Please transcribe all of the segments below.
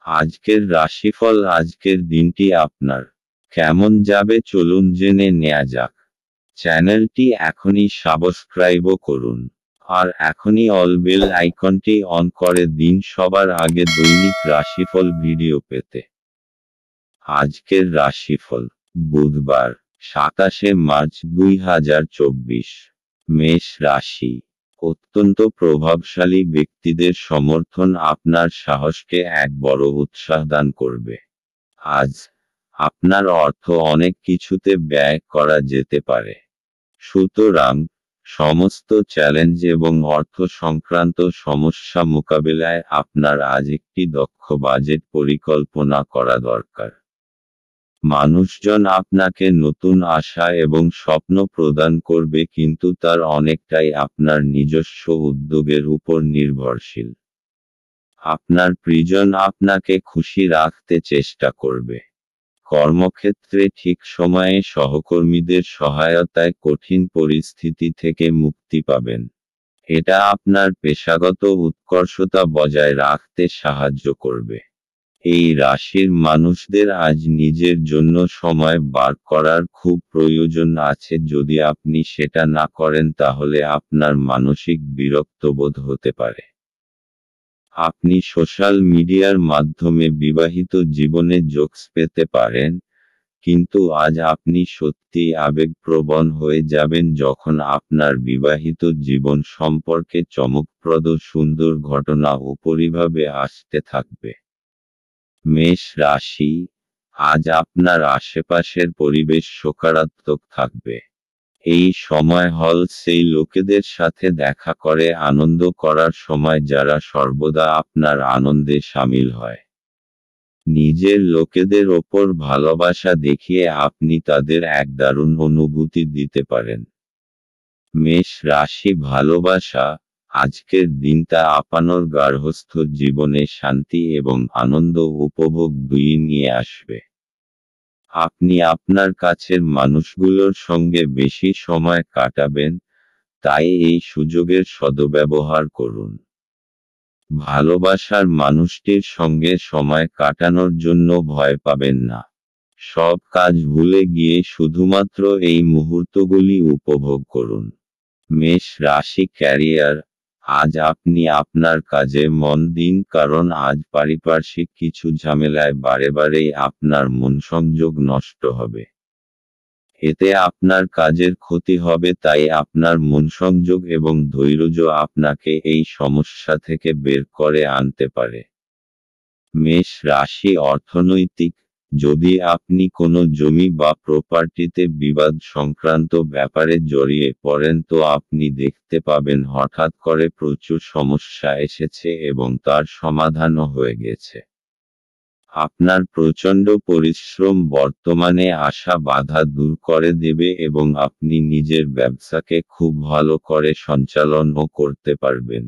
আজকের রাশিফল। আজকের দিনটি আপনার কেমন যাবে চলুন জেনে নেওয়া যাক। চ্যানেলটি এখনই সাবস্ক্রাইবও করুন, আর এখনই অল বেল আইকনটি অন করে দিন সবার আগে দৈনিক রাশিফল ভিডিও পেতে। আজকের রাশিফল বুধবার 27শে মার্চ 2024। মেষ রাশি। অত্যন্ত প্রভাবশালী ব্যক্তিদের সমর্থন আপনার সাহসকে এক বড় উৎসাহ দান করবে। আজ আপনার অর্থ অনেক কিছুতে ব্যয় করা যেতে পারে। সুতরাং সমস্ত চ্যালেঞ্জ এবং অর্থ সংক্রান্ত সমস্যা মোকাবেলায় আপনার আজ একটি দক্ষ বাজেট পরিকল্পনা করা দরকার। মানুষজন আপনাকে নতুন আশা এবং স্বপ্ন প্রদান করবে, কিন্তু তার অনেকটাই আপনার নিজস্ব উদ্যোগের উপর নির্ভরশীল। আপনার প্রিয়জন আপনাকে খুশি রাখতে চেষ্টা করবে। কর্মক্ষেত্রে ঠিক সময়ে সহকর্মীদের সহায়তায় কঠিন পরিস্থিতি থেকে মুক্তি পাবেন। এটা আপনার পেশাগত উৎকর্ষতা বজায় রাখতে সাহায্য করবে। এই রাশির মানুষদের আজ নিজের জন্য সময় বার করার খুব প্রয়োজন আছে। যদি আপনি সেটা না করেন তাহলে আপনার মানসিক বিরক্তবোধ হতে পারে। আপনি সোশ্যাল মিডিয়ার মাধ্যমে বিবাহিত জীবনে জোকস পেতে পারেন, কিন্তু আজ আপনি সত্যিই আবেগপ্রবণ হয়ে যাবেন যখন আপনার বিবাহিত জীবন সম্পর্কে চমকপ্রদ সুন্দর ঘটনা উপরিভাবে আসতে থাকবে। মেষ রাশি। আজ আপনার আশেপাশের পরিবেশ সকারাত্মক থাকবে। এই সময় হল সেই লোকেদের সাথে দেখা করে আনন্দ করার সময় যারা সর্বদা আপনার আনন্দে সামিল হয়। নিজের লোকেদের ওপর ভালোবাসা দেখিয়ে আপনি তাদের এক দারুণ অনুভূতি দিতে পারেন। মেষ রাশি। ভালোবাসা। আজকের দিনটা আপনার গার্হস্থ্য জীবনে শান্তি এবং আনন্দ উপভোগ দুই নিয়ে আসবে। আপনি আপনার কাছের মানুষগুলোর সঙ্গে বেশি সময় কাটাবেন, তাই এই সুযোগের সদ্ব্যবহার করুন। ভালোবাসার মানুষটির সঙ্গে সময় কাটানোর জন্য ভয় পাবেন না। সব কাজ ভুলে গিয়ে শুধুমাত্র এই মুহূর্তগুলি উপভোগ করুন। মেষ রাশি। ক্যারিয়ার। আজ আপনি আপনার কাজে মন দিন, কারণ আজ পারিপার্শ্বিক কিছু ঝামেলায় বারেবারেই আপনার মনসংযোগ নষ্ট হবে। এতে আপনার কাজের ক্ষতি হবে, তাই আপনার মনসংযোগ এবং ধৈর্য আপনাকে এই সমস্যা থেকে বের করে আনতে পারে। মেষ রাশি। অর্থনৈতিক। যদি আপনি কোনো জমি বা প্রপার্টিতে বিবাদ সংক্রান্ত ব্যাপারে জড়িয়ে পড়েন তো আপনি দেখতে পাবেন হঠাৎ করে প্রচুর সমস্যা এসেছে এবং তার সমাধানও হয়ে গেছে। আপনার প্রচণ্ড পরিশ্রম বর্তমানে আসা বাধা দূর করে দেবে এবং আপনি নিজের ব্যবসাকে খুব ভালো করে সঞ্চালনও করতে পারবেন।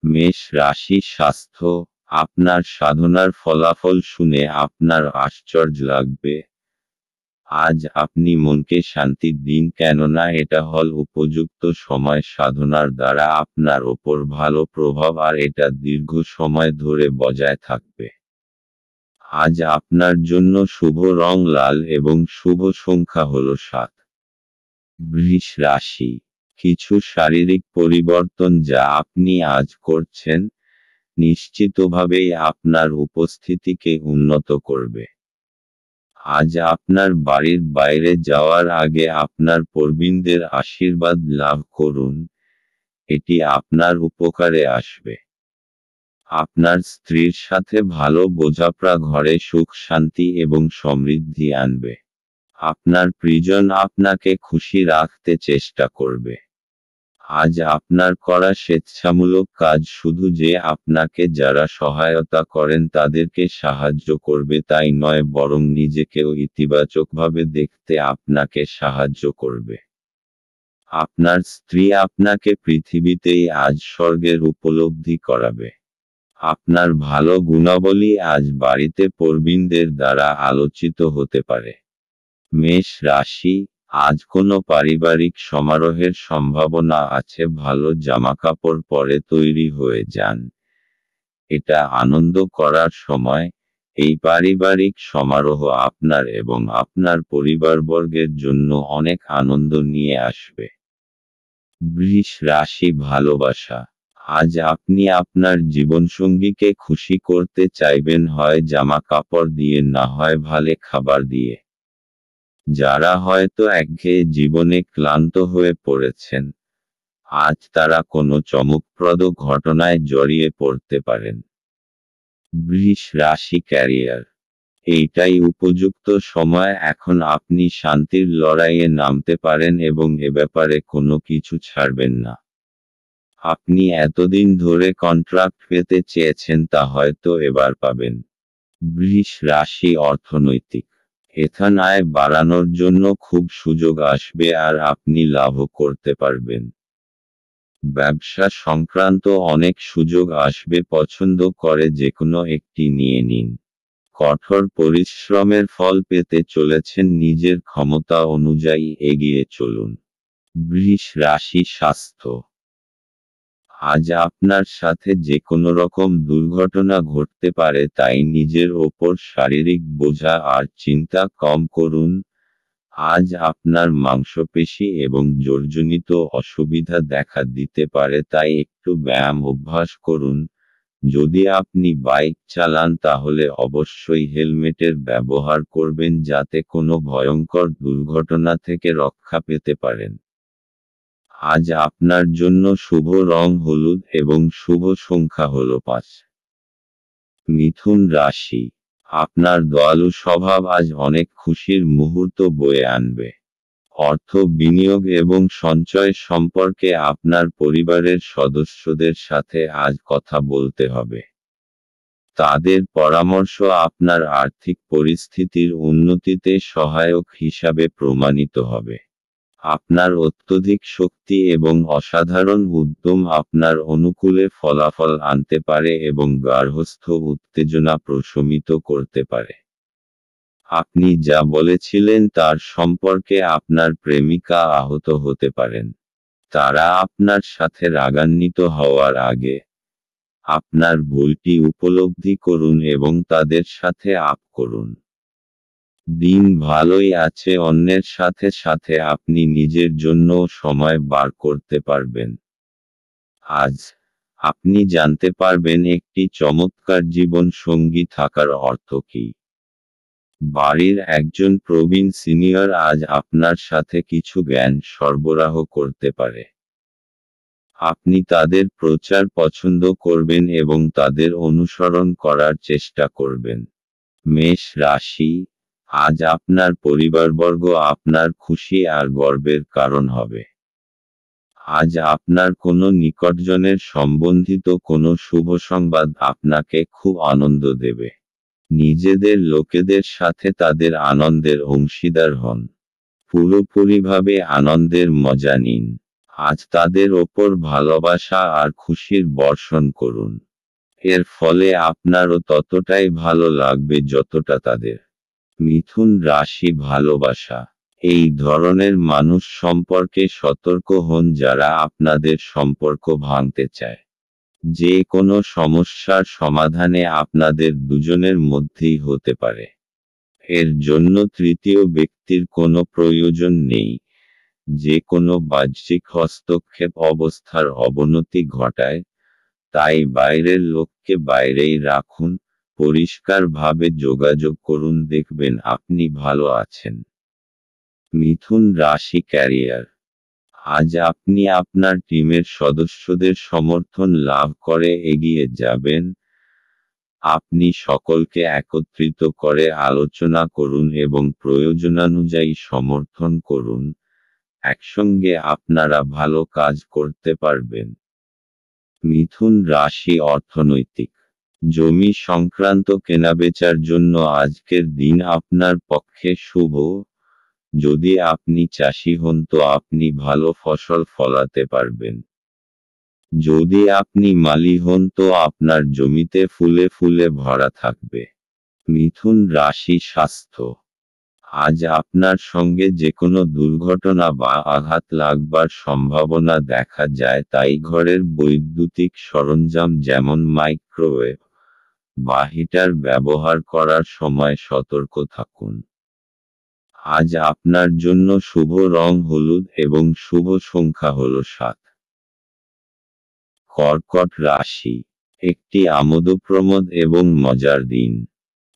মেষ রাশি। স্বাস্থ্য। আপনার সাধনার ফলাফল শুনে আপনার আশ্চর্য লাগবে। আজ আপনি মনকে শান্তি দিন, কেননা এটা হল উপযুক্ত সময় সাধনার দ্বারা আপনার ওপর ভালো প্রভাব, আর এটা দীর্ঘ সময় ধরে বজায় থাকবে। আজ আপনার জন্য শুভ রং লাল এবং শুভ সংখ্যা হল 7। বৃষ রাশি। কিছু শারীরিক পরিবর্তন যা আপনি আজ করছেন, নিশ্চিতভাবেই আপনার উপস্থিতিকে উন্নত করবে। আজ আপনার বাড়ির বাইরে যাওয়ার আগে আপনার প্রবীণদের আশীর্বাদ লাভ করুন, এটি আপনার উপকারে আসবে। আপনার স্ত্রীর সাথে ভালো বোঝাপড়া ঘরে সুখ শান্তি এবং সমৃদ্ধি আনবে। আপনার প্রিয়জন আপনাকে খুশি রাখতে চেষ্টা করবে। আজ আপনার করা স্বেচ্ছামূলক কাজ শুধু যে আপনাকে যারা সহায়তা করেন তাদেরকে সাহায্য করবে তাই নয়, বরং নিজেকেও ইতিবাচকভাবে দেখতে আপনাকে সাহায্য করবে। আপনার স্ত্রী আপনাকে পৃথিবীতেই আজ স্বর্গের উপলব্ধি করাবে। আপনার ভালো গুণাবলী আজ বাড়িতে প্রবীণদের দ্বারা আলোচিত হতে পারে। মেষ রাশি। আজ কোনো পারিবারিক সমারোহের সম্ভাবনা আছে। ভালো জামাকাপড় পরে তৈরি হয়ে যান, এটা আনন্দ করার সময়। এই পারিবারিক সমারোহ আপনার এবং আপনার পরিবারবর্গের জন্য অনেক আনন্দ নিয়ে আসবে। বৃষ রাশি ভালোবাসা। আজ আপনি আপনার জীবনসঙ্গীকে খুশি করতে চাইবেন, হয় জামা কাপড় দিয়ে না হয় ভালো খাবার দিয়ে। যারা হয়তো একঘেয়ে জীবনে ক্লান্ত হয়ে পড়েছেন, আজ তারা কোনো চমকপ্রদ ঘটনায় জড়িয়ে পড়তে পারেন। বৃষ রাশি ক্যারিয়ার। এইটাই উপযুক্ত সময়, এখন আপনি শান্তির লড়াইয়ে নামতে পারেন এবং এ ব্যাপারে কোনো কিছু ছাড়বেন না। আপনি এতদিন ধরে কন্ট্রাক্ট পেতে চেয়েছেন, তা হয়তো এবার পাবেন। বৃষ রাশি অর্থনৈতিক। এখান আয় বাড়ানোর জন্য খুব সুযোগ আসবে আর আপনি লাভও করতে পারবেন। ব্যবসা সংক্রান্ত অনেক সুযোগ আসবে, পছন্দ করে যেকোনো একটি নিয়ে নিন। কঠোর পরিশ্রমের ফল পেতে চলেছেন, নিজের ক্ষমতা অনুযায়ী এগিয়ে চলুন। বৃষ রাশি স্বাস্থ্য। আজ আপনার সাথে যে কোনো রকম দুর্ঘটনা ঘটতে পারে, তাই নিজের ওপর শারীরিক বোঝা আর চিন্তা কম করুন। আজ আপনার মাংসপেশি এবং জোড়জনিত অসুবিধা দেখা দিতে পারে, তাই একটু ব্যায়াম অভ্যাস করুন। যদি আপনি বাইক চালান তাহলে অবশ্যই হেলমেটের ব্যবহার করবেন, যাতে কোনো ভয়ঙ্কর দুর্ঘটনা থেকে রক্ষা পেতে পারেন। আজ আপনার জন্য শুভ রং হলুদ এবং শুভ সংখ্যা হল 5। মিথুন রাশি। আপনার দয়ালু স্বভাব আজ অনেক খুশির মুহূর্ত বয়ে আনবে। অর্থ বিনিয়োগ এবং সঞ্চয় সম্পর্কে আপনার পরিবারের সদস্যদের সাথে আজ কথা বলতে হবে। তাদের পরামর্শ আপনার আর্থিক পরিস্থিতির উন্নতিতে সহায়ক হিসাবে প্রমাণিত হবে। আপনার অত্যধিক শক্তি এবং অসাধারণ উদ্যম আপনার অনুকূলে ফলাফল আনতে পারে এবং গার্হস্থ্য উত্তেজনা প্রশমিত করতে পারে। আপনি যা বলেছিলেন তার সম্পর্কে আপনার প্রেমিকা আহত হতে পারেন। তারা আপনার সাথে রাগান্বিত হওয়ার আগে আপনার ভুলটি উপলব্ধি করুন এবং তাদের সাথে আপ করুন। দিন ভালোই আছে, অন্যের সাথে সাথে আপনি নিজের জন্য সময় বার করতে পারবেন। আজ আপনি জানতে পারবেন একটি চমৎকার জীবন সঙ্গী থাকার অর্থ কী। বাড়ির একজন প্রবীণ সিনিয়র আজ আপনার সাথে কিছু জ্ঞান সরবরাহ করতে পারে। আপনি তাদের প্রচার পছন্দ করবেন এবং তাদের অনুসরণ করার চেষ্টা করবেন। মেষ রাশি। আজ আপনার পরিবারবর্গ আপনার খুশি আর গর্বের কারণ হবে। আজ আপনার কোনো নিকটজনের সম্বন্ধিত কোনো শুভ সংবাদ আপনাকে খুব আনন্দ দেবে। নিজেদের লোকেদের সাথে তাদের আনন্দের অংশীদার হন। পুরোপুরিভাবে আনন্দের মজা নিন। আজ তাদের ওপর ভালোবাসা আর খুশির বর্ষণ করুন। এর ফলে আপনারও ততটাই ভালো লাগবে যতটা তাদের। মিথুন রাশি ভালোবাসা। এই ধরনের মানুষ সম্পর্কে সতর্ক হন যারা আপনাদের সম্পর্ক ভাঙতে চায়। যে কোনো সমস্যার সমাধানে আপনাদের দুজনের মধ্যেই হতে পারে। এর জন্য তৃতীয় ব্যক্তির কোনো প্রয়োজন নেই। যে কোনো বাহ্যিক হস্তক্ষেপ অবস্থার অবনতি ঘটায়, তাই বাইরের লোককে বাইরেই রাখুন। পরিষ্কারভাবে যোগাযোগ করুন, দেখবেন আপনি ভালো আছেন। মিথুন রাশি ক্যারিয়ার। আজ আপনি আপনার টিমের সদস্যদের সমর্থন লাভ করে এগিয়ে যাবেন। আপনি সকলকে একত্রিত করে আলোচনা করুন এবং প্রয়োজনানুযায়ী সমর্থন করুন। একসঙ্গে আপনারা ভালো কাজ করতে পারবেন। মিথুন রাশি অর্থনৈতিক। জমি সংক্রান্ত কেনাবেচার জন্য আজকের দিন আপনার পক্ষে শুভ। যদি আপনি চাষি হন তো আপনি ভালো ফসল ফলাতে পারবেন। যদি আপনি মালি হন তো আপনার জমিতে ফুলে ফুলে ভরা থাকবে। মিথুন রাশি স্বাস্থ্য। আজ আপনার সঙ্গে যে কোনো দুর্ঘটনা বা আঘাত লাগবার সম্ভাবনা দেখা যায়, তাই ঘরের বৈদ্যুতিক সরঞ্জাম যেমন মাইক্রোওয়েভ বা হিটার ব্যবহার করার সময় সতর্ক থাকুন। আজ আপনার জন্য শুভ রং হলুদ এবং শুভ সংখ্যা হল 7। কর্কট রাশি, একটি আমোদপ্রমোদ এবং মজার দিন।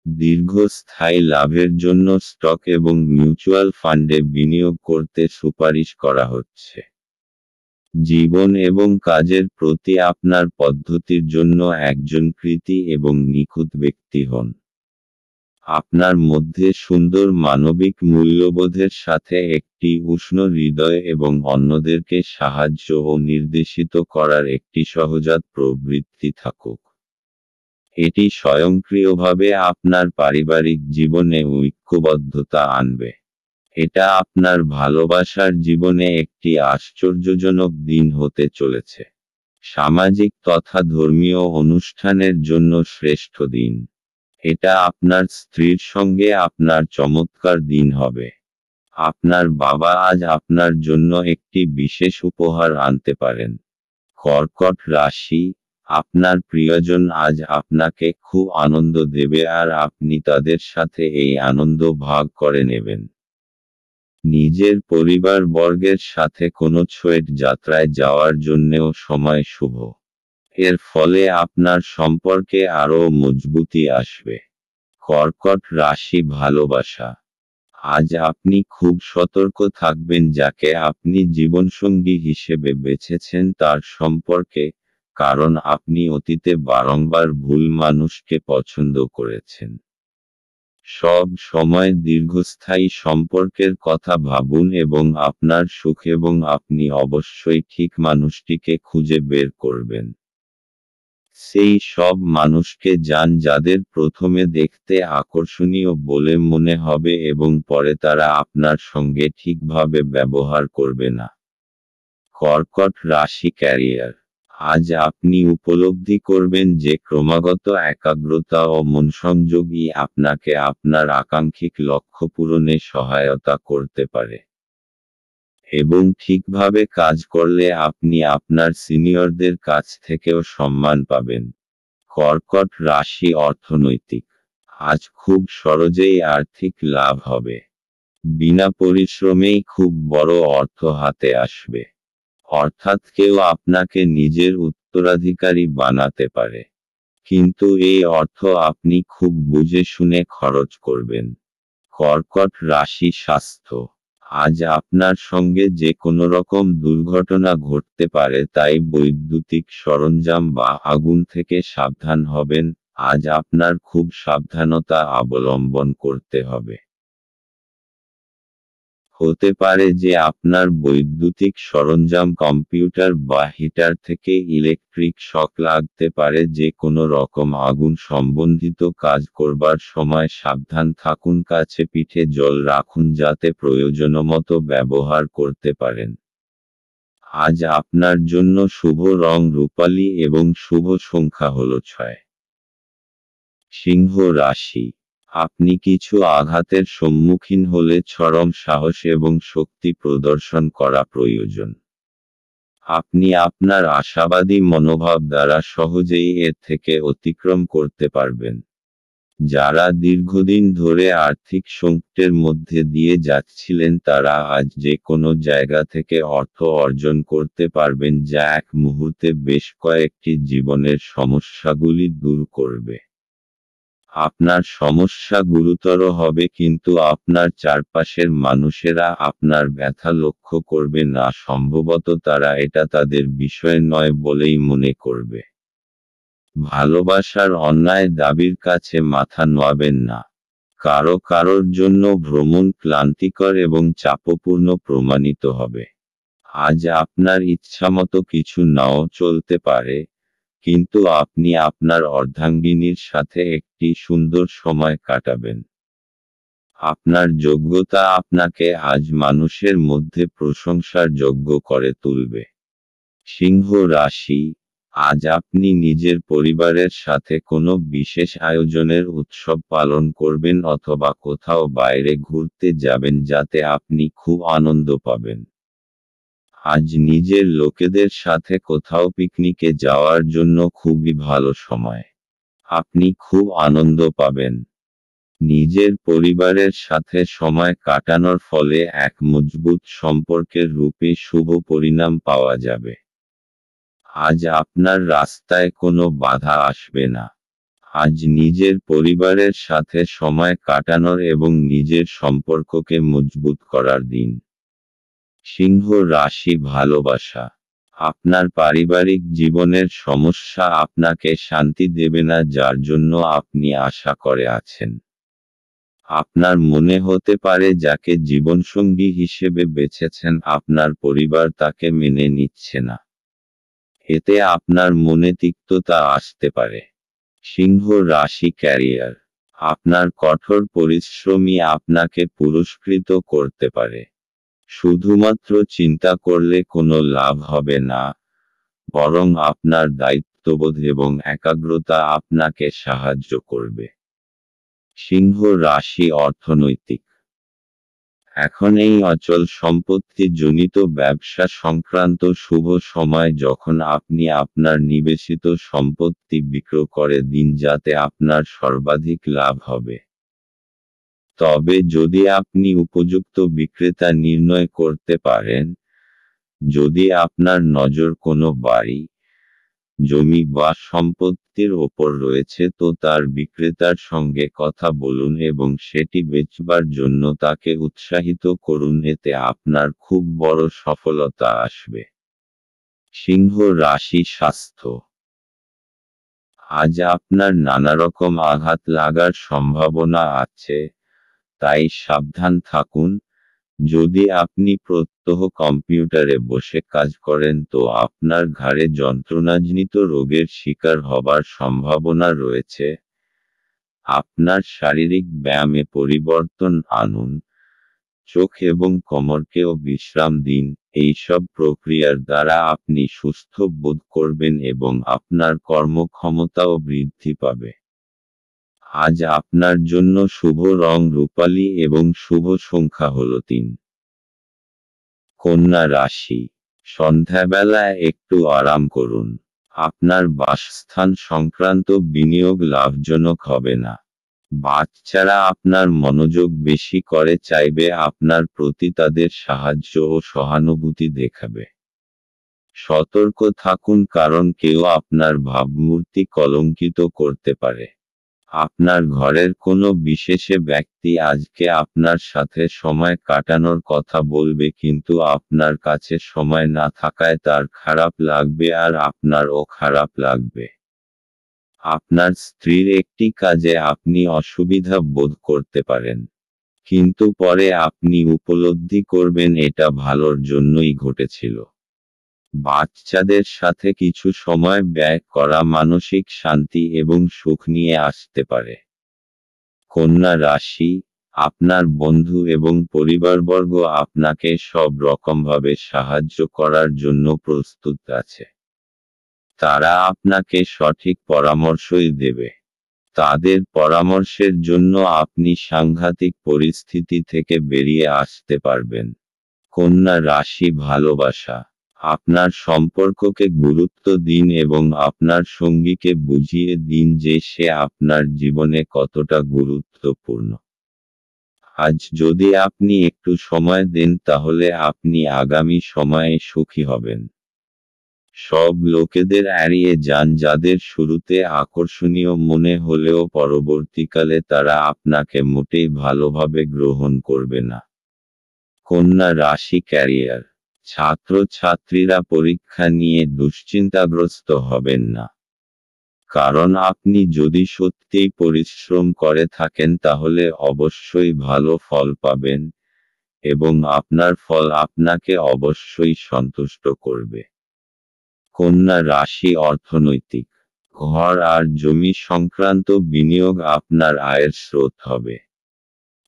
দীর্ঘস্থায়ী লাভের জন্য স্টক এবং মিউচুয়াল ফান্ডে বিনিয়োগ করতে সুপারিশ করা হচ্ছে। জীবন এবং কাজের প্রতি আপনার পদ্ধতির জন্য একজন কৃতী এবং নিখুঁত ব্যক্তি হন। আপনার মধ্যে সুন্দর মানবিক মূল্যবোধের সাথে একটি উষ্ণ হৃদয় এবং অন্যদেরকে সাহায্য ও নির্দেশিত করার একটি সহজাত প্রবৃত্তি থাকুক। এটি স্বয়ংক্রিয়ভাবে আপনার পারিবারিক জীবনে ঐক্যবদ্ধতা আনবে। এটা আপনার ভালোবাসার জীবনে একটি আশ্চর্যজনক দিন হতে চলেছে। সামাজিক তথা ধর্মীয় অনুষ্ঠানের জন্য শ্রেষ্ঠ দিন। এটা আপনার স্ত্রীর সঙ্গে আপনার চমৎকার দিন হবে। আপনার বাবা আজ আপনার জন্য একটি বিশেষ উপহার আনতে পারেন। কর্কট রাশি, আপনার প্রিয়জন আজ আপনাকে খুব আনন্দ দেবে আর আপনি তাদের সাথে এই আনন্দ ভাগ করে নেবেন। নিজের পরিবারবর্গের সাথে কোনো ছোট যাত্রায় যাওয়ার জন্যেও সময় শুভ। এর ফলে আপনার সম্পর্কে আরও মজবুতি আসবে। কর্কট রাশি ভালোবাসা, আজ আপনি খুব সতর্ক থাকবেন যাকে আপনি জীবনসঙ্গী হিসেবে বেছেছেন তার সম্পর্কে, কারণ আপনি অতীতে বারংবার ভুল মানুষকে পছন্দ করেছেন। সব সময় দীর্ঘস্থায়ী সম্পর্কের কথা ভাবুন এবং আপনার সুখ এবং আপনি অবশ্যই ঠিক মানুষটিকে খুঁজে বের করবেন। সেই সব মানুষকে যান যাদের প্রথমে দেখতে আকর্ষণীয় বলে মনে হবে এবং পরে তারা আপনার সঙ্গে ঠিকভাবে ব্যবহার করবে না। কর্কট রাশি ক্যারিয়ার, আজ আপনি উপলব্ধি করবেন যে ক্রমাগত একাগ্রতা ও মনসংযোগই আপনাকে আপনার আকাঙ্ক্ষিত লক্ষ্য পূরণে সহায়তা করতে পারে। এবং ঠিকভাবে কাজ করলে আপনি আপনার সিনিয়রদের কাছ থেকেও সম্মান পাবেন। কর্কট রাশি অর্থনৈতিক, আজ খুব সহজেই আর্থিক লাভ হবে। বিনা পরিশ্রমেই খুব বড় অর্থ হাতে আসবে। অর্থাৎ কেউ আপনাকে নিজের উত্তরাধিকারী বানাতে পারে। কিন্তু এই অর্থ আপনি খুব বুঝে শুনে খরচ করবেন। কর্কট রাশি স্বাস্থ্য, আজ আপনার সঙ্গে যে কোনো রকম দুর্ঘটনা ঘটতে পারে, তাই বৈদ্যুতিক সরঞ্জাম বা আগুন থেকে সাবধান হবেন। আজ আপনার খুব সাবধানতা অবলম্বন করতে হবে। হতে পারে যে আপনার বৈদ্যুতিক সরঞ্জাম কম্পিউটার বা হিটার থেকে ইলেকট্রিক শক লাগতে পারে। যে কোনো রকম আগুন সম্বন্ধিত কাজ করবার সময় সাবধান থাকুন। কাছে পিঠে জল রাখুন যাতে প্রয়োজনমতো ব্যবহার করতে পারেন। আজ আপনার জন্য শুভ রং রূপালী এবং শুভ সংখ্যা হল 6। সিংহ রাশি, আপনি কিছু আঘাতের সম্মুখীন হলে চরম সাহস এবং শক্তি প্রদর্শন করা প্রয়োজন। আপনি আপনার আশাবাদী মনোভাব দ্বারা সহজেই এর থেকে অতিক্রম করতে পারবেন। যারা দীর্ঘদিন ধরে আর্থিক সংকটের মধ্যে দিয়ে যাচ্ছিলেন তারা আজ যে কোনো জায়গা থেকে অর্থ অর্জন করতে পারবেন, যা এক মুহূর্তে বেশ কয়েকটি জীবনের সমস্যাগুলি দূর করবে। আপনার সমস্যা গুরুতর হবে কিন্তু আপনার চারপাশের মানুষেরা আপনার ব্যথা লক্ষ্য করবে না। সম্ভবত তারা এটা তাদের বিষয় নয় বলেই মনে করবে। ভালোবাসার অন্যায় দাবির কাছে মাথা নোয়াবেন না। কারোর জন্য ভ্রমণ ক্লান্তিকর এবং চাপপূর্ণ প্রমাণিত হবে। আজ আপনার ইচ্ছামতো কিছু নাও চলতে পারে, কিন্তু আপনি আপনার অর্ধাঙ্গিনীর সাথে একটি সুন্দর সময় কাটাবেন। আপনার যোগ্যতা আপনাকে আজ মানুষের মধ্যে প্রশংসার যোগ্য করে তুলবে। সিংহ রাশি, আজ আপনি নিজের পরিবারের সাথে কোনো বিশেষ আয়োজনের উৎসব পালন করবেন অথবা কোথাও বাইরে ঘুরতে যাবেন যাতে আপনি খুব আনন্দ পাবেন। আজ নিজের লোকেদের সাথে কোথাও পিকনিকে যাওয়ার জন্য খুবই ভালো সময়। আপনি খুব আনন্দ পাবেন। নিজের পরিবারের সাথে সময় কাটানোর ফলে এক মজবুত সম্পর্কের রূপে শুভ পরিণাম পাওয়া যাবে। আজ আপনার রাস্তায় কোনো বাধা আসবে না। আজ নিজের পরিবারের সাথে সময় কাটানোর এবং নিজের সম্পর্ককে মজবুত করার দিন। সিংহ রাশি ভালোবাসা। আপনার পারিবারিক জীবনের সমস্যা আপনাকে শান্তি দেবে না যার জন্য আপনি আশা করে আছেন। আপনার মনে হতে পারে যাকে জীবনসঙ্গী হিসেবে বেছেছেন আপনার পরিবার তাকে মেনে নিচ্ছে না। এতে আপনার মনে তিক্ততা আসতে পারে। সিংহ রাশি ক্যারিয়ার। আপনার কঠোর পরিশ্রমই আপনাকে পুরস্কৃত করতে পারে। শুধুমাত্র চিন্তা করলে কোনো লাভ হবে না, বরং আপনার দায়িত্ববোধ এবং একাগ্রতা আপনাকে সাহায্য করবে। সিংহ রাশি অর্থনৈতিক। এখন এই অচল সম্পত্তি জনিত ব্যবসা সংক্রান্ত শুভ সময় যখন আপনি আপনার নিবেশিত সম্পত্তি বিক্রয় করে দিন যাতে আপনার সর্বাধিক লাভ হবে। তবে যদি আপনি উপযুক্ত বিক্রেতা নির্ণয় করতে পারেন, যদি আপনার নজর কোনো বাড়ি, জমি বা সম্পত্তির ওপর রয়েছে তো তার বিক্রেতার সঙ্গে কথা বলুন এবং সেটি বেচবার জন্য তাকে উৎসাহিত করুন, এতে আপনার খুব বড় সফলতা আসবে। সিংহ রাশি স্বাস্থ্য। আজ আপনার নানারকম আঘাত লাগার সম্ভাবনা আছে, তাই সাবধান থাকুন। যদি আপনি প্রত্যহ কম্পিউটারে বসে কাজ করেন তো আপনার ঘাড়ে যন্ত্রণাজনিত রোগের শিকার হবার সম্ভাবনা রয়েছে। আপনার শারীরিক ব্যায়ামে পরিবর্তন আনুন। চোখ এবং কোমরকেও বিশ্রাম দিন। এইসব প্রক্রিয়ার দ্বারা আপনি সুস্থ বোধ করবেন এবং আপনার কর্মক্ষমতাও বৃদ্ধি পাবে। আজ আপনার জন্য শুভ রং রূপালী এবং শুভ সংখ্যা হল 3। কন্যা রাশি। সন্ধ্যাবেলায় একটু আরাম করুন। আপনার বাসস্থান সংক্রান্ত বিনিয়োগ লাভজনক হবে না। বাচ্চারা আপনার মনোযোগ বেশি করে চাইবে আপনার প্রতি তাদের সাহায্য ও সহানুভূতি দেখাবে। সতর্ক থাকুন কারণ কেউ আপনার ভাবমূর্তি কলঙ্কিত করতে পারে। আপনার ঘরের কোনো বিশেষ ব্যক্তি আজকে আপনার সাথে সময় কাটানোর কথা বলবে কিন্তু আপনার কাছে সময় না থাকায় তার খারাপ লাগবে আর আপনারও খারাপ লাগবে। আপনার স্ত্রীর একটি কাজে আপনি অসুবিধা বোধ করতে পারেন, কিন্তু পরে আপনি উপলব্ধি করবেন এটা ভালোর জন্যই ঘটেছিল। বাচ্চাদের সাথে কিছু সময় ব্যয় করা মানসিক শান্তি এবং সুখ নিয়ে আসতে পারে। কন্যা রাশি। আপনার বন্ধু এবং পরিবারবর্গ আপনাকে সব রকমভাবে সাহায্য করার জন্য প্রস্তুত আছে। তারা আপনাকে সঠিক পরামর্শই দেবে। তাদের পরামর্শের জন্য আপনি সাংঘাতিক পরিস্থিতি থেকে বেরিয়ে আসতে পারবেন। কন্যা রাশি ভালোবাসা। আপনার সম্পর্ককে গুরুত্ব দিন এবং আপনার সঙ্গীকে বুঝিয়ে দিন যে সে আপনার জীবনে কতটা গুরুত্বপূর্ণ। আজ যদি আপনি একটু সময় দেন তাহলে আপনি আগামী সময়ে সুখী হবেন। সব লোকেদের এড়িয়ে যান যাদের শুরুতে আকর্ষণীয় মনে হলেও পরবর্তীকালে তারা আপনাকে মোটেই ভালোভাবে গ্রহণ করবে না। কন্যা রাশি ক্যারিয়ার। ছাত্রছাত্রীরা পরীক্ষা নিয়ে দুশ্চিন্তাগ্রস্ত হবেন না, কারণ আপনি যদি সত্যিই পরিশ্রম করে থাকেন তাহলে অবশ্যই ভালো ফল পাবেন এবং আপনার ফল আপনাকে অবশ্যই সন্তুষ্ট করবে। কন্যা রাশি অর্থনৈতিক। ঘর আর জমি সংক্রান্ত বিনিয়োগ আপনার আয়ের স্রোত হবে।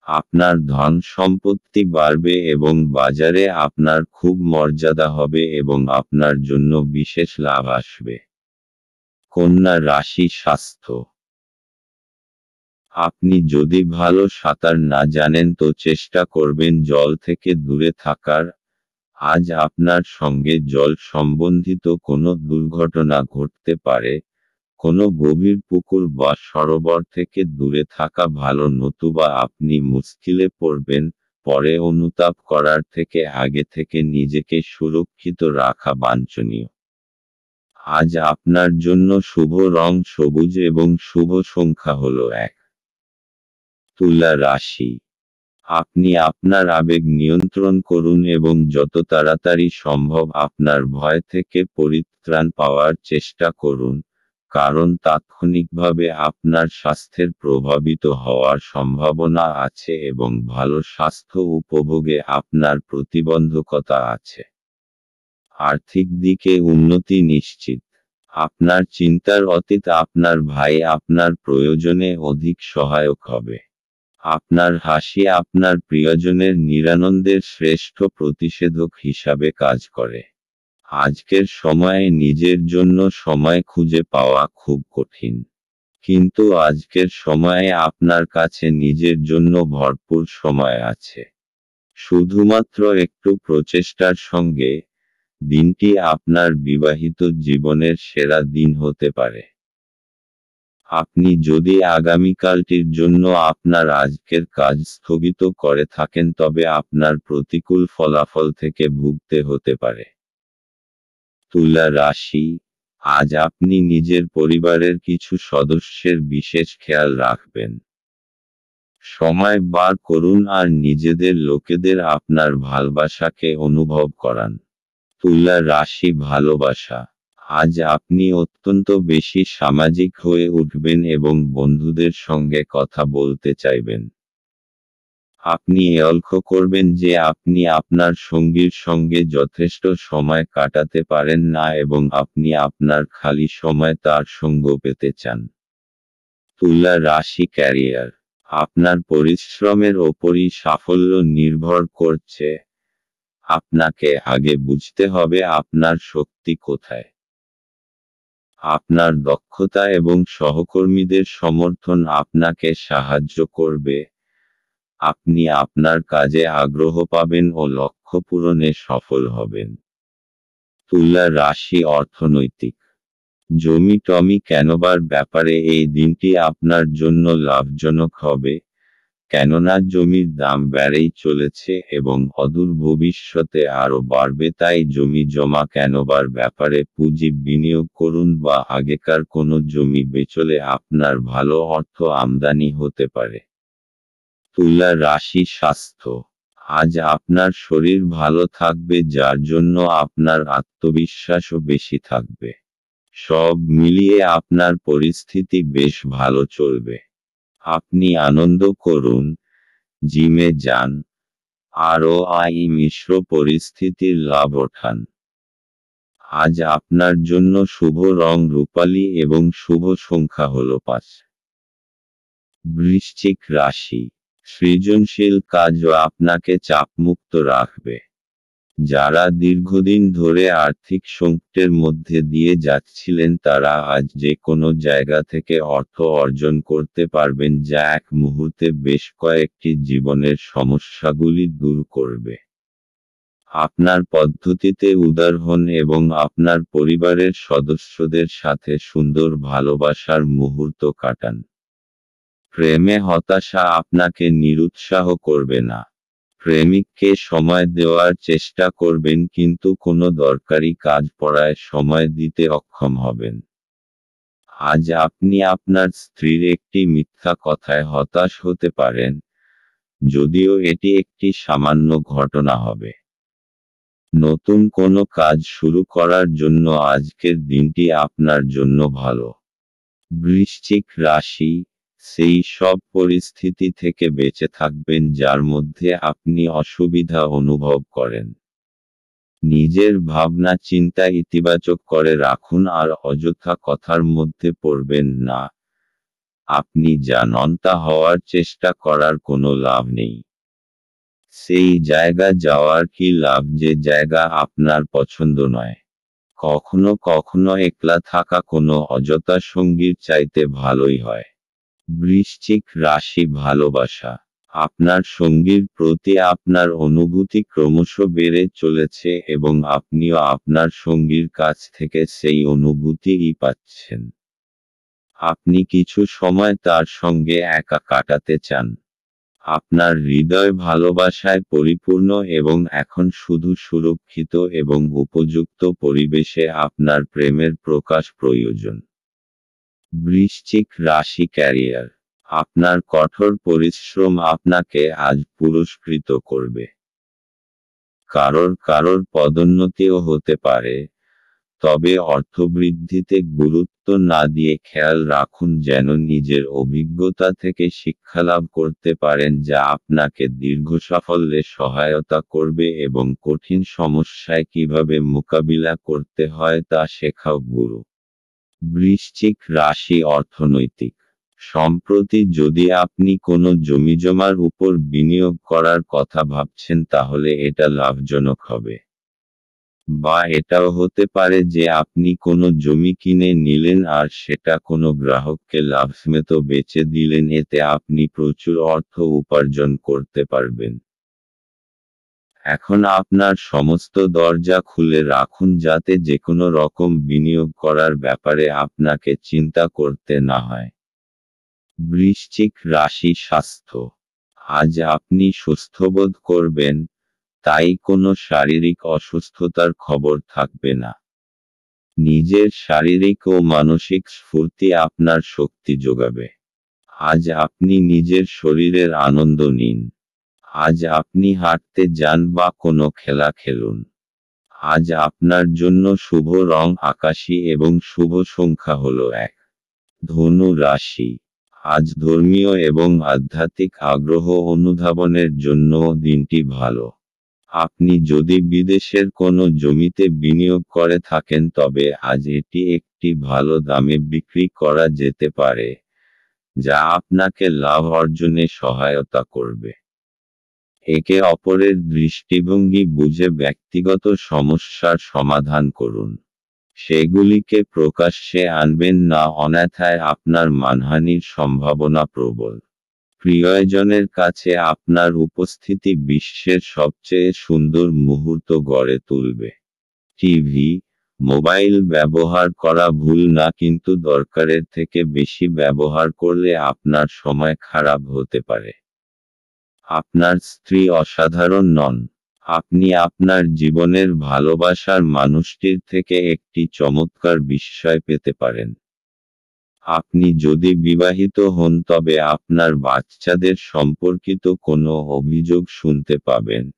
আপনার ধন সম্পত্তি বাড়বে এবং বাজারে আপনার খুব মর্যাদা হবে এবং আপনার জন্য বিশেষ লাভ আসবে। কন্যা রাশি স্বাস্থ্য। আপনি যদি ভালো সাঁতার না জানেন তো চেষ্টা করবেন জল থেকে দূরে থাকার। আজ আপনার সঙ্গে জল সম্বন্ধিত কোনো দুর্ঘটনা ঘটতে পারে। কোনো গভীর পুকুর বা সরোবর থেকে দূরে থাকা ভালো, নতুবা আপনি মুশকিলে পড়বেন। পরে অনুতাপ করার থেকে আগে থেকে নিজেকে সুরক্ষিত রাখা বাঞ্ছনীয়। আজ আপনার জন্য শুভ রং সবুজ এবং শুভ সংখ্যা হলো 1। তুলা রাশি। আপনি আপনার আবেগ নিয়ন্ত্রণ করুন এবং যত তাড়াতাড়ি সম্ভব আপনার ভয় থেকে পরিত্রাণ পাওয়ার চেষ্টা করুন, কারণ তাৎক্ষণিকভাবে আপনার স্বাস্থ্যের প্রভাবিত হওয়ার সম্ভাবনা আছে এবং ভালো স্বাস্থ্য উপভোগে আপনার প্রতিবন্ধকতা আছে। আর্থিক দিকে উন্নতি নিশ্চিত। আপনার চিন্তার অতীত আপনার ভাই আপনার প্রয়োজনে অধিক সহায়ক হবে। আপনার হাসি আপনার প্রিয়জনের নিরানন্দের শ্রেষ্ঠ প্রতিষেধক হিসাবে কাজ করে। আজকের সময়ে নিজের জন্য সময় খুঁজে পাওয়া খুব কঠিন, কিন্তু আজকের সময়ে আপনার কাছে নিজের জন্য ভরপুর সময় আছে। শুধুমাত্র একটু প্রচেষ্টার সঙ্গে দিনটি আপনার বিবাহিত জীবনের সেরা দিন হতে পারে। আপনি যদি আগামীকালটির জন্য আপনার আজকের কাজ স্থগিত করে থাকেন তবে আপনার প্রতিকূল ফলাফল থেকে ভুগতে হতে পারে। তুলা রাশি। আজ আপনি নিজের পরিবারের কিছু সদস্যের বিশেষ খেয়াল রাখবেন। সময় বার করুন আর নিজেদের লোকেদের আপনার ভালোবাসাকে অনুভব করান। তুলা রাশি ভালোবাসা। আজ আপনি অত্যন্ত বেশি সামাজিক হয়ে উঠবেন এবং বন্ধুদের সঙ্গে কথা বলতে চাইবেন। আপনি লক্ষ্য করবেন যে আপনি আপনার সঙ্গীর সঙ্গে যথেষ্ট সময় কাটাতে পারেন না এবং আপনি আপনার খালি সময় তার সঙ্গ পেতে চান। তুলা রাশি ক্যারিয়ার। আপনার পরিশ্রমের ওপরই সাফল্য নির্ভর করছে। আপনাকে আগে বুঝতে হবে আপনার শক্তি কোথায়। আপনার দক্ষতা এবং সহকর্মীদের সমর্থন আপনাকে সাহায্য করবে। আপনি আপনার কাজে আগ্রহ পাবেন ও লক্ষ্য পূরণে সফল হবেন। তুলা রাশি অর্থনৈতিক। জমি টমি কেনবার ব্যাপারে এই দিনটি আপনার জন্য লাভজনক হবে, কেননা জমির দাম বেড়েই চলেছে এবং অদূর ভবিষ্যতে আরও বাড়বে। তাই জমি জমা কেনবার ব্যাপারে পুঁজি বিনিয়োগ করুন বা আগেকার কোনো জমি বেচলে আপনার ভালো অর্থ আমদানি হতে পারে। তুলা রাশি স্বাস্থ্য। আজ আপনার শরীর ভালো থাকবে যার জন্য আপনার আত্মবিশ্বাসও বেশি থাকবে। সব মিলিয়ে আপনার পরিস্থিতি বেশ ভালো চলবে। আপনি আনন্দ করুন, জিমে যান, আরও মিশ্র পরিস্থিতির লাভ ওঠান। আজ আপনার জন্য শুভ রং রূপালী এবং শুভ সংখ্যা হলো 5। বৃশ্চিক রাশি। সৃজনশীল কাজও আপনাকে চাপমুক্ত রাখবে। যারা দীর্ঘদিন ধরে আর্থিক সংকটের মধ্যে দিয়ে যাচ্ছিলেন তারা আজ যে কোনো জায়গা থেকে অর্থ অর্জন করতে পারবেন, যা এক মুহূর্তে বেশ কয়েকটি জীবনের সমস্যাগুলি দূর করবে। আপনার পদ্ধতিতে উদার হন এবং আপনার পরিবারের সদস্যদের সাথে সুন্দর ভালোবাসার মুহূর্ত কাটান। প্রেমে হতাশা আপনাকে নিরুৎসাহ করবে না। প্রেমিককে সময় দেওয়ার চেষ্টা করবেন কিন্তু কোনো দরকারি কাজ পড়ায় সময় দিতে অক্ষম হবেন। আজ আপনি আপনার স্ত্রীর একটি মিথ্যা কথায় হতাশ হতে পারেন, যদিও এটি একটি সামান্য ঘটনা হবে। নতুন কোনো কাজ শুরু করার জন্য আজকের দিনটি আপনার জন্য ভালো। বৃশ্চিক রাশি। সেই সব পরিস্থিতি থেকে বেঁচে থাকবেন যার মধ্যে আপনি অসুবিধা অনুভব করেন। নিজের ভাবনা চিন্তা ইতিবাচক করে রাখুন আর অযথা কথার মধ্যে পড়বেন না। আপনি যা নন তা হওয়ার চেষ্টা করার কোনো লাভ নেই। সেই জায়গা যাওয়ার কি লাভ যে জায়গা আপনার পছন্দ নয়। কখনো কখনো একলা থাকা কোনো অযথা সঙ্গীর চাইতে ভালোই হয়। বৃশ্চিক রাশি ভালোবাসা। আপনার সঙ্গীর প্রতি আপনার অনুভূতি ক্রমশ বেড়ে চলেছে এবং আপনিও আপনার সঙ্গীর কাছ থেকে সেই অনুভূতিই পাচ্ছেন। আপনি কিছু সময় তার সঙ্গে একা কাটাতে চান। আপনার হৃদয় ভালোবাসায় পরিপূর্ণ এবং এখন শুধু সুরক্ষিত এবং উপযুক্ত পরিবেশে আপনার প্রেমের প্রকাশ প্রয়োজন। বৃশ্চিক রাশি ক্যারিয়ার। আপনার কঠোর পরিশ্রম আপনাকে আজ পুরস্কৃত করবে। কারোর পদোন্নতিও হতে পারে, তবে অর্থবৃদ্ধিতে গুরুত্ব না দিয়ে খেয়াল রাখুন যেন নিজের অভিজ্ঞতা থেকে শিক্ষালাভ করতে পারেন যা আপনাকে দীর্ঘ সাফল্যে সহায়তা করবে এবং কঠিন সমস্যায় কিভাবে মোকাবিলা করতে হয় তা শেখাও গুরু। বৃশ্চিক রাশি অর্থনৈতিক। সম্প্রতি যদি আপনি কোনো জমিজমার উপর বিনিয়োগ করার কথা ভাবছেন তাহলে এটা লাভজনক হবে। বা এটাও হতে পারে যে আপনি কোনো জমি কিনে নিলেন আর সেটা কোনো গ্রাহককে লাভসমেত বেচে দিলেন, এতে আপনি প্রচুর অর্থ উপার্জন করতে পারবেন। এখন আপনার সমস্ত দরজা খুলে রাখুন যাতে যেকোনো রকম বিনিয়োগ করার ব্যাপারে আপনাকে চিন্তা করতে না হয়। বৃশ্চিক রাশি স্বাস্থ্য। আজ আপনি সুস্থবোধ করবেন, তাই কোনো শারীরিক অসুস্থতার খবর থাকবে না। নিজের শারীরিক ও মানসিক স্ফূর্তি আপনার শক্তি যোগাবে। আজ আপনি নিজের শরীরের আনন্দ নিন। আজ আপনি হাঁটতে যান বা কোনো খেলা খেলুন। আজ আপনার জন্য শুভ রং আকাশী এবং শুভ সংখ্যা হলো 1। ধনু রাশি। আজ ধর্মীয় এবং আধ্যাত্মিক আগ্রহ অনুধাবনের জন্য দিনটি ভালো। আপনি যদি বিদেশের কোনো জমিতে বিনিয়োগ করে থাকেন তবে আজ এটি একটি ভালো দামে বিক্রি করা যেতে পারে, যা আপনাকে লাভ অর্জনে সহায়তা করবে। একে অপরের দৃষ্টিভঙ্গি বুঝে ব্যক্তিগত সমস্যার সমাধান করুন। সেগুলিকে প্রকাশ্যে আনবেন না, অন্যথায় আপনার মানহানির সম্ভাবনা প্রবল। প্রিয়জনের কাছে আপনার উপস্থিতি বিশ্বের সবচেয়ে সুন্দর মুহূর্ত গড়ে তুলবে। টিভি, মোবাইল ব্যবহার করা ভুল না, কিন্তু দরকারের থেকে বেশি ব্যবহার করলে আপনার সময় খারাপ হতে পারে। আপনার স্ত্রী অসাধারণ নন। আপনি আপনার জীবনের ভালোবাসার মানুষটির থেকে একটি চমৎকার বিস্ময় পেতে পারেন। আপনি যদি বিবাহিত হন তবে আপনার বাচ্চাদের সম্পর্কিত কোনো অভিযোগ শুনতে পাবেন,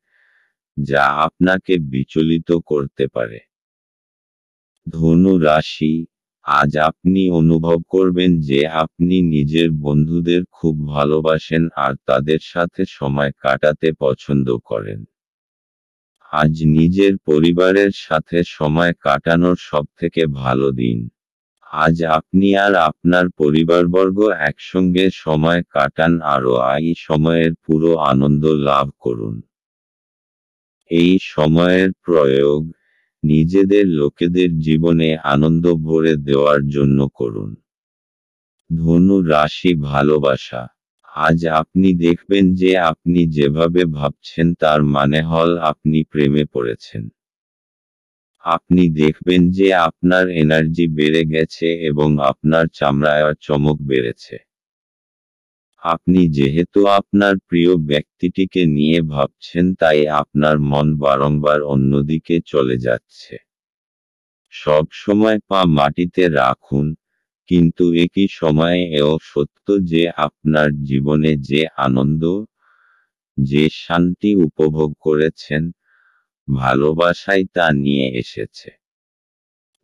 যা আপনাকে বিচলিত করতে পারে। ধনু রাশি। আজ আপনি অনুভব করবেন যে আপনি নিজের বন্ধুদের খুব ভালোবাসেন আর তাদের সাথে সময় কাটাতে পছন্দ করেন। আজ নিজের পরিবারের সাথে সময় কাটানোর সবথেকে ভালো দিন। আজ আপনি আর আপনার পরিবারবর্গ একসঙ্গে সময় কাটান আর এই সময়ের পুরো আনন্দ লাভ করুন। এই সময়ের প্রয়োগ নিজেদের লোকেদের জীবনে আনন্দ ভরে দেওয়ার জন্য করুন। ধনু রাশি ভালোবাসা। আজ আপনি দেখবেন যে আপনি যেভাবে ভাবছেন তার মানে হল আপনি প্রেমে পড়েছেন। আপনি দেখবেন যে আপনার এনার্জি বেড়ে গেছে এবং আপনার চামড়ায় চমক বেড়েছে। আপনি যেহেতু আপনার প্রিয় ব্যক্তিটিকে নিয়ে ভাবছেন তাই আপনার মন বারংবার অন্যদিকে চলে যাচ্ছে। সব সময় পা মাটিতে রাখুন, কিন্তু একই সময়ে এও সত্য যে আপনার জীবনে যে আনন্দ, যে শান্তি উপভোগ করেছেন, ভালোবাসাই তা নিয়ে এসেছে।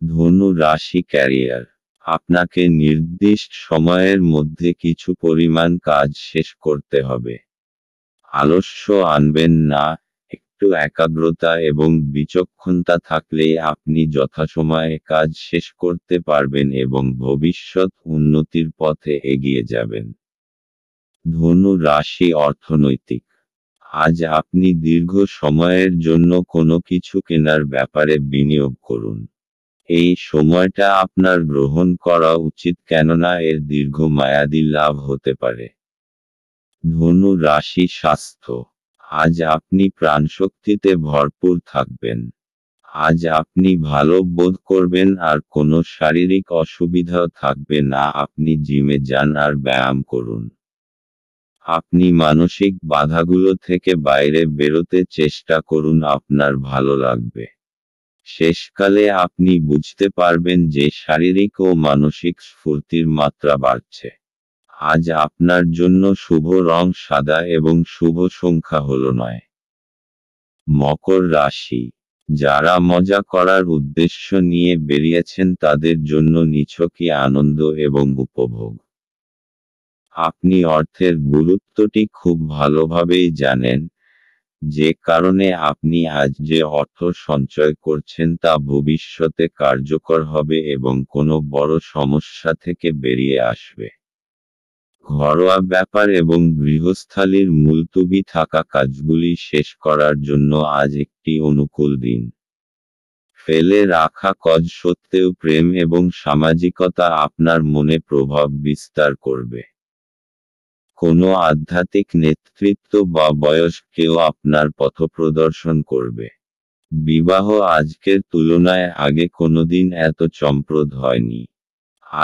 ধনু রাশি ক্যারিয়ার। আপনাকে নির্দিষ্ট সময়ের মধ্যে কিছু পরিমাণ কাজ শেষ করতে হবে। আলস্য আনবেন না, একটু একাগ্রতা এবং বিচক্ষণতা থাকলেই আপনি যথাসময়ে কাজ শেষ করতে পারবেন এবং ভবিষ্যৎ উন্নতির পথে এগিয়ে যাবেন। ধনু রাশি অর্থনৈতিক। আজ আপনি দীর্ঘ সময়ের জন্য কোনো কিছু কেনার ব্যাপারে বিনিয়োগ করুন। এই সময়টা আপনার গ্রহণ করা উচিত, কেননা এর দীর্ঘমেয়াদী লাভ হতে পারে। ধনু রাশি স্বাস্থ্য। আজ আপনি প্রাণশক্তিতে ভরপুর থাকবেন। আজ আপনি ভালো বোধ করবেন আর কোনো শারীরিক অসুবিধাও থাকবে না। আপনি জিমে যান আর ব্যায়াম করুন। আপনি মানসিক বাধাগুলো থেকে বাইরে বেরোতে চেষ্টা করুন, আপনার ভালো লাগবে। শেষকালে আপনি বুঝতে পারবেন যে শারীরিক ও মানসিক স্ফূর্তির মাত্রা বাড়ছে। আজ আপনার জন্য শুভ রং সাদা এবং শুভ সংখ্যা হল 9। মকর রাশি। যারা মজা করার উদ্দেশ্য নিয়ে বেরিয়েছেন তাদের জন্য নিছকই আনন্দ এবং উপভোগ। আপনি অর্থের গুরুত্বটি খুব ভালোভাবেই জানেন, যে কারণে আপনি আজ যে অর্থ সঞ্চয় করছেন তা ভবিষ্যতে কার্যকর হবে এবং কোনো বড় সমস্যা থেকে বেরিয়ে আসবে। ঘরোয়া ব্যাপার এবং গৃহস্থালির মুলতুবি থাকা কাজগুলি শেষ করার জন্য আজ একটি অনুকূল দিন। ফেলে রাখা কাজ সত্ত্বেও প্রেম এবং সামাজিকতা আপনার মনে প্রভাব বিস্তার করবে। কোনো আধ্যাত্মিক নেতৃত্ব বা বয়স্ক কেউ আপনার পথপ্রদর্শন করবে। বিবাহ আজকের তুলনায় আগে কোনোদিন এত চমকপ্রদ হয়নি।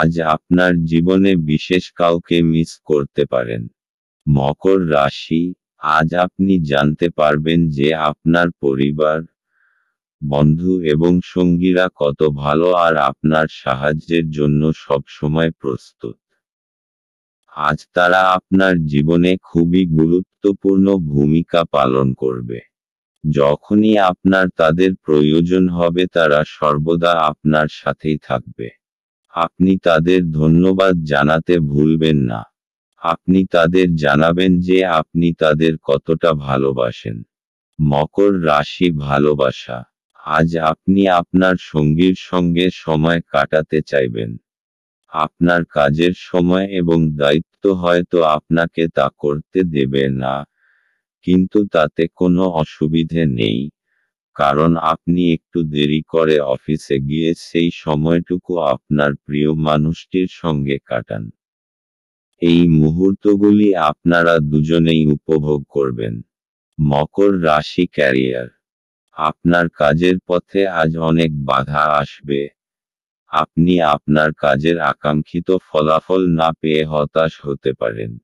আজ আপনার জীবনে বিশেষ কাউকে মিস করতে পারেন। মকর রাশি। আজ আপনি জানতে পারবেন যে আপনার পরিবার, বন্ধু এবং সঙ্গীরা কত ভালো আর আপনার সাহায্যের জন্য সবসময় প্রস্তুত। আজ তারা আপনার জীবনে খুবই গুরুত্বপূর্ণ ভূমিকা পালন করবে। যখনই আপনার তাদের প্রয়োজন হবে তারা সর্বদা আপনার সাথেই থাকবে। আপনি তাদের ধন্যবাদ জানাতে ভুলবেন না। আপনি তাদের জানাবেন যে আপনি তাদের কতটা ভালোবাসেন। মকর রাশি ভালোবাসা। আজ আপনি আপনার সঙ্গীর সঙ্গে সময় কাটাতে চাইবেন। আপনার কাজের সময় এবং দায়িত্ব হয়তো আপনাকে তা করতে দেবে না, কিন্তু তাতে কোনো অসুবিধে নেই, কারণ আপনি একটু দেরি করে অফিসে গিয়ে সেই সময়টুকু আপনার প্রিয় মানুষটির সঙ্গে কাটান। এই মুহূর্তগুলি আপনারা দুজনেই উপভোগ করবেন। মকর রাশি ক্যারিয়ার। আপনার কাজের পথে আজ অনেক বাধা আসবে। আপনি আপনার কাজের আকাঙ্ক্ষিত ফলাফল না পেয়ে হতাশ হতে পারেন।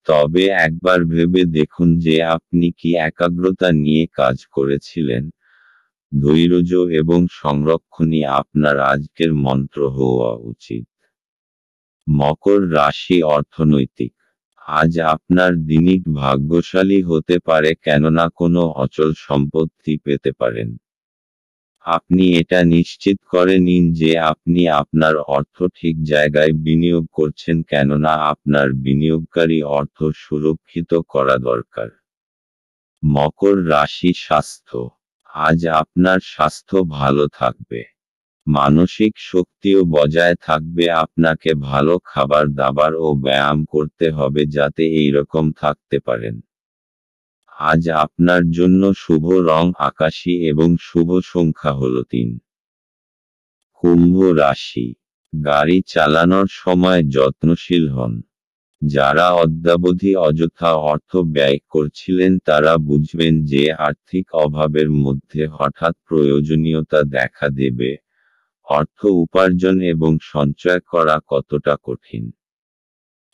তবে একবার ভেবে দেখুন যে আপনি কি একাগ্রতা নিয়ে কাজ করেছিলেন। ধৈর্য এবং সংরক্ষণই আপনার আজকের মন্ত্র হওয়া উচিত। মকর রাশি অর্থনৈতিক। আজ আপনার দিনটি ভাগ্যশালী হতে পারে, কেননা কোনো অচল সম্পত্তি পেতে পারেন। আপনি এটা নিশ্চিত করে নিন যে আপনি আপনার অর্থ ঠিক জায়গায় বিনিয়োগ করছেন, কেননা আপনার বিনিয়োগকারী অর্থ সুরক্ষিত করা দরকার। মকর রাশি স্বাস্থ্য। আজ আপনার স্বাস্থ্য ভালো থাকবে। মানসিক শক্তিও বজায় থাকবে। আপনাকে ভালো খাবার দাবার ও ব্যায়াম করতে হবে যাতে এইরকম থাকতে পারেন। আজ আপনার জন্য শুভ রং আকাশী এবং শুভ সংখ্যা হল 3। কুম্ভ রাশি। গাড়ি চালানোর সময় যত্নশীল হন। যারা অদ্যাবধি অযথা অর্থ ব্যয় করছিলেন তারা বুঝবেন যে আর্থিক অভাবের মধ্যে হঠাৎ প্রয়োজনীয়তা দেখা দেবে। অর্থ উপার্জন এবং সঞ্চয় করা কতটা কঠিন।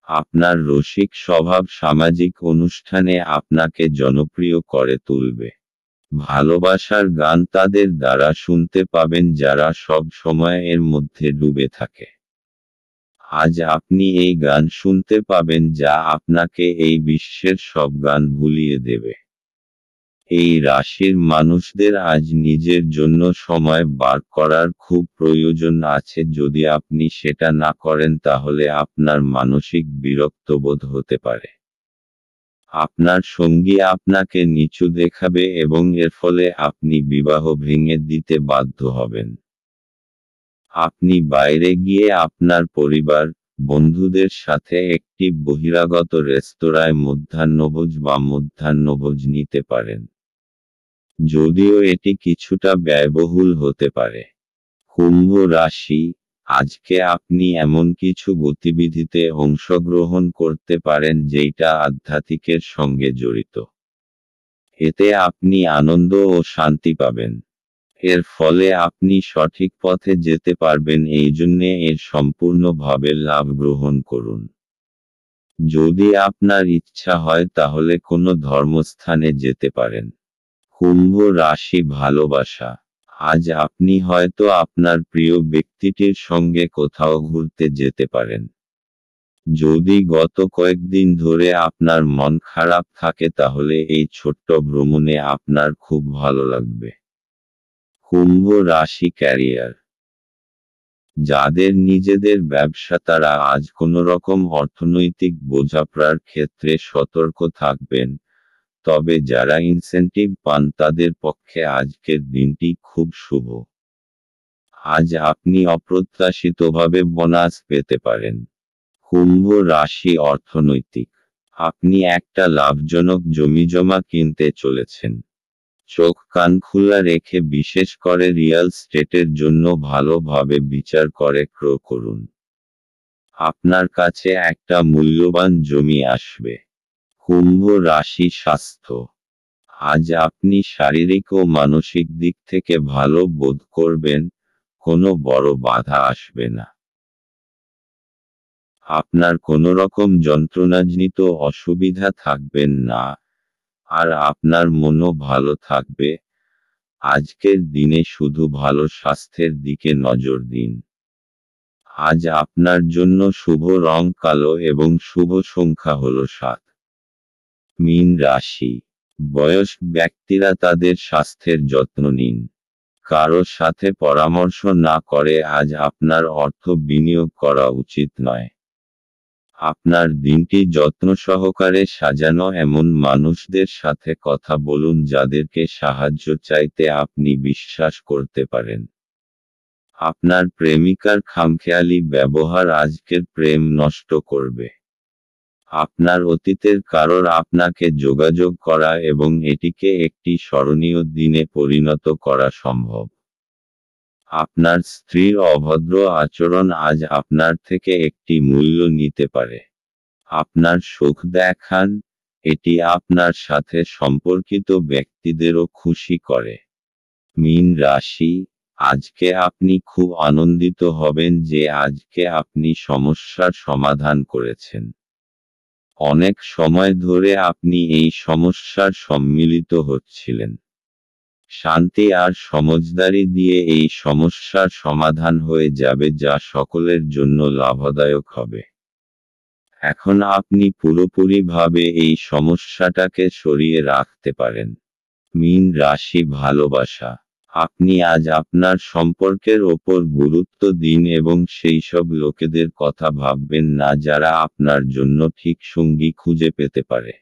আপনার রসিক স্বভাব সামাজিক অনুষ্ঠানে আপনাকে জনপ্রিয় করে তুলবে। ভালোবাসার গান তাদের দ্বারা শুনতে পাবেন যারা সব সময় এর মধ্যে ডুবে থাকে। আজ আপনি এই গান শুনতে পাবেন যা আপনাকে এই বিশ্বের সব গান ভুলিয়ে দেবে। এই রাশির মানুষদের আজ নিজের জন্য সময় বার করার খুব প্রয়োজন আছে। যদি আপনি সেটা না করেন তাহলে আপনার মানসিক বিরক্তবোধ হতে পারে। আপনার সঙ্গী আপনাকে নিচু দেখাবে এবং এর ফলে আপনি বিবাহ ভেঙে দিতে বাধ্য হবেন। আপনি বাইরে গিয়ে আপনার পরিবার, বন্ধুদের সাথে একটি বহিরাগত রেস্তোরাঁয় মধ্যাহ্নভোজ নিতে পারেন। যদিও এটি কিছুটা ব্যয়বহুল হতে পারে। কুম্ভ রাশি, আজকে আপনি এমন কিছু গতিবিধিতে অংশগ্রহণ করতে পারেন যেটা আধ্যাত্মিকের সঙ্গে জড়িত। এতে আপনি আনন্দ ও শান্তি পাবেন। এর ফলে আপনি সঠিক পথে যেতে পারবেন, এই জন্যে এর সম্পূর্ণভাবে লাভ গ্রহণ করুন। যদি আপনার ইচ্ছা হয় তাহলে কোনো ধর্মস্থানে যেতে পারেন। কুম্ভ রাশি ভালোবাসা, আজ আপনি হয়তো আপনার প্রিয় ব্যক্তিটির সঙ্গে কোথাও ঘুরতে যেতে পারেন। যদি গত কয়েকদিন ধরে আপনার মন খারাপ থাকে তাহলে এই ছোট্ট ভ্রমণে আপনার খুব ভালো লাগবে। কুম্ভ রাশি ক্যারিয়ার, যাদের নিজেদের ব্যবসা তারা আজ কোনোরকম অর্থনৈতিক বোঝাপড়ার ক্ষেত্রে সতর্ক থাকবেন, তবে যারা ইনসেন্টিভ পান তাদের পক্ষে আজকের দিনটি খুব শুভ। আজ আপনি অপ্রত্যাশিতভাবে বোনাস পেতে পারেন। কুম্ভ রাশি অর্থনৈতিক, আপনি একটা লাভজনক জমিজমা কিনতে চলেছেন। চোখ কান খোলা রেখে বিশেষ করে রিয়েল স্টেটের জন্য ভালোভাবে বিচার করে ক্রয় করুন। আপনার কাছে একটা মূল্যবান জমি আসবে। কুম্ভ রাশি স্বাস্থ্য, আজ আপনি শারীরিক ও মানসিক দিক থেকে ভালো বোধ করবেন, কোনো বড় বাধা আসবে না। আপনার কোনো রকম যন্ত্রণাজনিত অসুবিধা থাকবেন না, আর আপনার মনও ভালো থাকবে। আজকের দিনে শুধু ভালো স্বাস্থ্যের দিকে নজর দিন। আজ আপনার জন্য শুভ রং কালো এবং শুভ সংখ্যা হল 7। মীন রাশি, বয়স্ক ব্যক্তিরা তাদের স্বাস্থ্যের যত্ন নিন। কারো সাথে পরামর্শ না করে আজ আপনার অর্থ বিনিয়োগ করা উচিত নয়। আপনার দিনটি যত্ন সহকারে সাজানো এমন মানুষদের সাথে কথা বলুন যাদেরকে সাহায্য চাইতে আপনি বিশ্বাস করতে পারেন। আপনার প্রেমিকার খামখেয়ালি ব্যবহার আজকের প্রেম নষ্ট করবে। আপনার অতীতের কারোর আপনাকে যোগাযোগ করা এবং এটিকে একটি স্মরণীয় দিনে পরিণত করা সম্ভব। আপনার স্ত্রীর অভদ্র আচরণ আজ আপনার থেকে একটি মূল্য নিতে পারে। আপনার সুখ দেখান, এটি আপনার সাথে সম্পর্কিত ব্যক্তিদেরও খুশি করে। মীন রাশি, আজকে আপনি খুব আনন্দিত হবেন যে আজকে আপনি সমস্যার সমাধান করেছেন। অনেক সময় ধরে আপনি এই সমস্যার সম্মিলিত হচ্ছিলেন। শান্তি আর সমঝদারি দিয়ে এই সমস্যার সমাধান হয়ে যাবে, যা সকলের জন্য লাভদায়ক হবে। এখন আপনি পুরোপুরিভাবে এই সমস্যাটাকে সরিয়ে রাখতে পারেন। মীন রাশি ভালোবাসা, আপনি আজ আপনার সম্পর্কের ওপর গুরুত্ব দিন এবং সেই সব লোকেদের কথা ভাববেন না যারা আপনার জন্য ঠিক সঙ্গী খুঁজে পেতে পারে।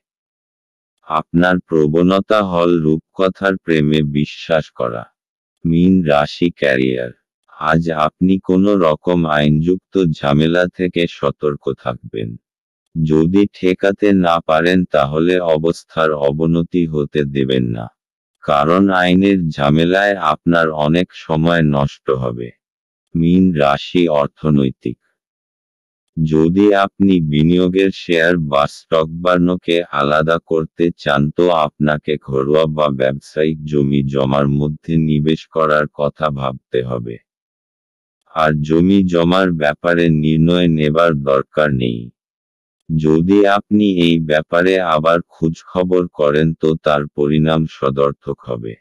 আপনার প্রবণতা হল রূপকথার প্রেমে বিশ্বাস করা। মীন রাশি ক্যারিয়ার, আজ আপনি কোনো রকম আইনযুক্ত ঝামেলা থেকে সতর্ক থাকবেন। যদি ঠেকাতে না পারেন তাহলে অবস্থার অবনতি হতে দেবেন না, কারণ আইনের ঝামেলায় আপনার অনেক সময় নষ্ট হবে। মীন রাশি অর্থনৈতিক, যদি আপনি বিনিয়োগের শেয়ার বা স্টক বার্নকে আলাদা করতে চান তো আপনাকে ঘরোয়া বা ব্যবসায়িক জমি জমার মধ্যে নিবেশ করার কথা ভাবতে হবে। আর জমি জমার ব্যাপারে নির্ণয় নেবার দরকার নেই। যদি আপনি এই ব্যাপারে আবার খোঁজখবর করেন তো তার পরিণাম সদর্থক হবে।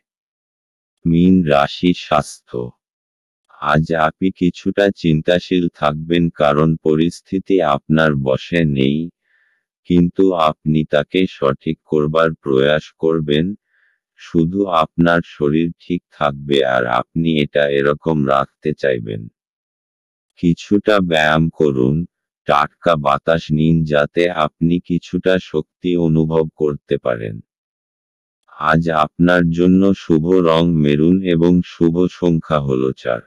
মীন রাশি স্বাস্থ্য, আজ আপনি কিছুটা চিন্তাশীল থাকবেন কারণ পরিস্থিতি আপনার বশে নেই, কিন্তু আপনি তাকে সঠিক করবার প্রয়াস করবেন। শুধু আপনার শরীর ঠিক থাকবে আর আপনি এটা এরকম রাখতে চাইবেন। কিছুটা ব্যায়াম করুন, টাটকা বাতাস নিন যাতে আপনি কিছুটা শক্তি অনুভব করতে পারেন। আজ আপনার জন্য শুভ রং মেরুন এবং শুভ সংখ্যা হল 4।